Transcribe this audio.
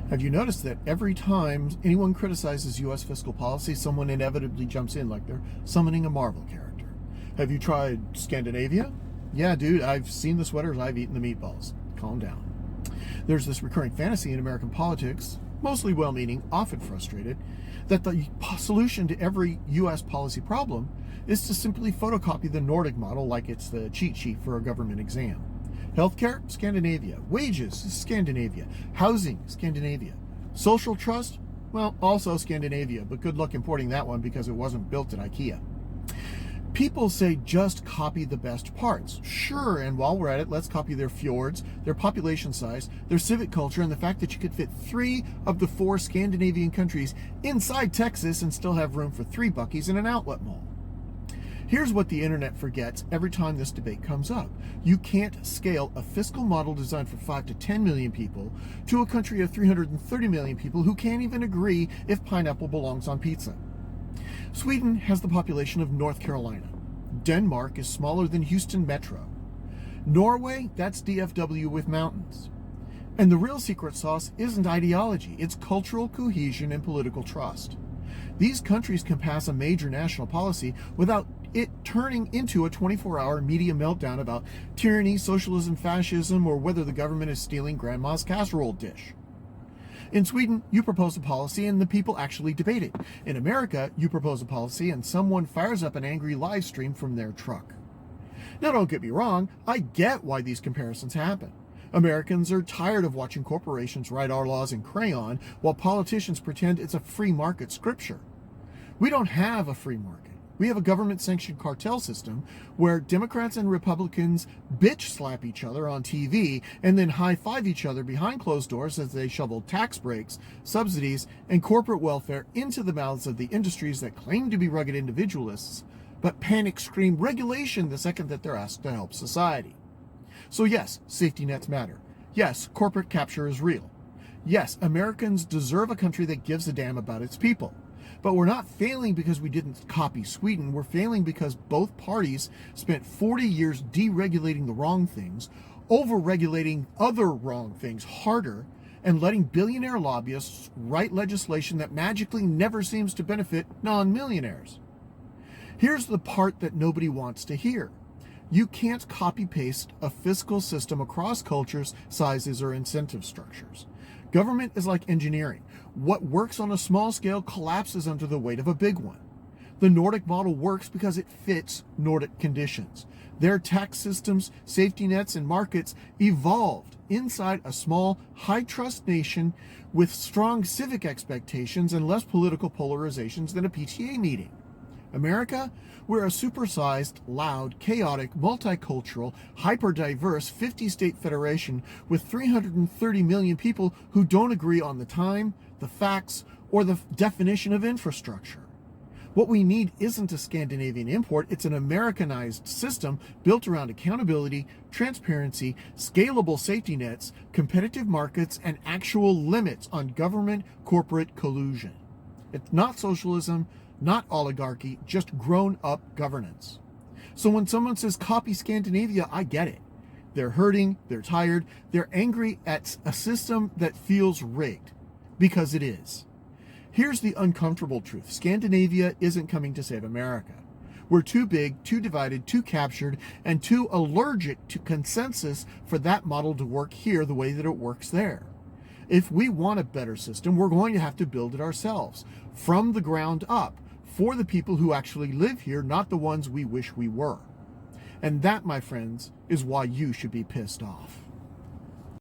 Have you noticed that every time anyone criticizes U.S. fiscal policy, someone inevitably jumps in like they're summoning a Marvel character? Have you tried Scandinavia? Yeah, dude, I've seen the sweaters, I've eaten the meatballs. Calm down. There's this recurring fantasy in American politics, mostly well-meaning, often frustrated, that the solution to every U.S. policy problem is to simply photocopy the Nordic model like it's the cheat sheet for a government exam. Healthcare, Scandinavia. Wages, Scandinavia. Housing, Scandinavia. Social trust, well, also Scandinavia, but good luck importing that one because it wasn't built at IKEA. People say just copy the best parts. Sure, and while we're at it, let's copy their fjords, their population size, their civic culture, and the fact that you could fit 3 of the 4 Scandinavian countries inside Texas and still have room for 3 Buc-ee's in an outlet mall. Here's what the internet forgets every time this debate comes up. You can't scale a fiscal model designed for 5 to 10 million people to a country of 330 million people who can't even agree if pineapple belongs on pizza. Sweden has the population of North Carolina. Denmark is smaller than Houston Metro. Norway, that's DFW with mountains. And the real secret sauce isn't ideology, it's cultural cohesion and political trust. These countries can pass a major national policy without it turning into a 24-hour media meltdown about tyranny, socialism, fascism, or whether the government is stealing grandma's casserole dish. In Sweden, you propose a policy and the people actually debate it. In America, you propose a policy and someone fires up an angry live stream from their truck. Now, don't get me wrong, I get why these comparisons happen. Americans are tired of watching corporations write our laws in crayon while politicians pretend it's a free market scripture. We don't have a free market. We have a government-sanctioned cartel system where Democrats and Republicans bitch slap each other on TV and then high-five each other behind closed doors as they shovel tax breaks, subsidies, and corporate welfare into the mouths of the industries that claim to be rugged individualists, but panic scream regulation the second that they're asked to help society. So yes, safety nets matter. Yes, corporate capture is real. Yes, Americans deserve a country that gives a damn about its people. But we're not failing because we didn't copy Sweden. We're failing because both parties spent 40 years deregulating the wrong things, over-regulating other wrong things harder, and letting billionaire lobbyists write legislation that magically never seems to benefit non-millionaires. Here's the part that nobody wants to hear. You can't copy-paste a fiscal system across cultures, sizes, or incentive structures. Government is like engineering. What works on a small scale collapses under the weight of a big one. The Nordic model works because it fits Nordic conditions. Their tax systems, safety nets, and markets evolved inside a small, high-trust nation with strong civic expectations and less political polarizations than a PTA meeting. America, we're a supersized, loud, chaotic, multicultural, hyper-diverse 50-state federation with 330 million people who don't agree on the time, the facts, or the definition of infrastructure. What we need isn't a Scandinavian import, it's an Americanized system built around accountability, transparency, scalable safety nets, competitive markets, and actual limits on government-corporate collusion. It's not socialism, not oligarchy, just grown-up governance. So when someone says copy Scandinavia, I get it. They're hurting, they're tired, they're angry at a system that feels rigged, because it is. Here's the uncomfortable truth. Scandinavia isn't coming to save America. We're too big, too divided, too captured, and too allergic to consensus for that model to work here the way that it works there. If we want a better system, we're going to have to build it ourselves, from the ground up, for the people who actually live here, not the ones we wish we were. And that, my friends, is why you should be pissed off.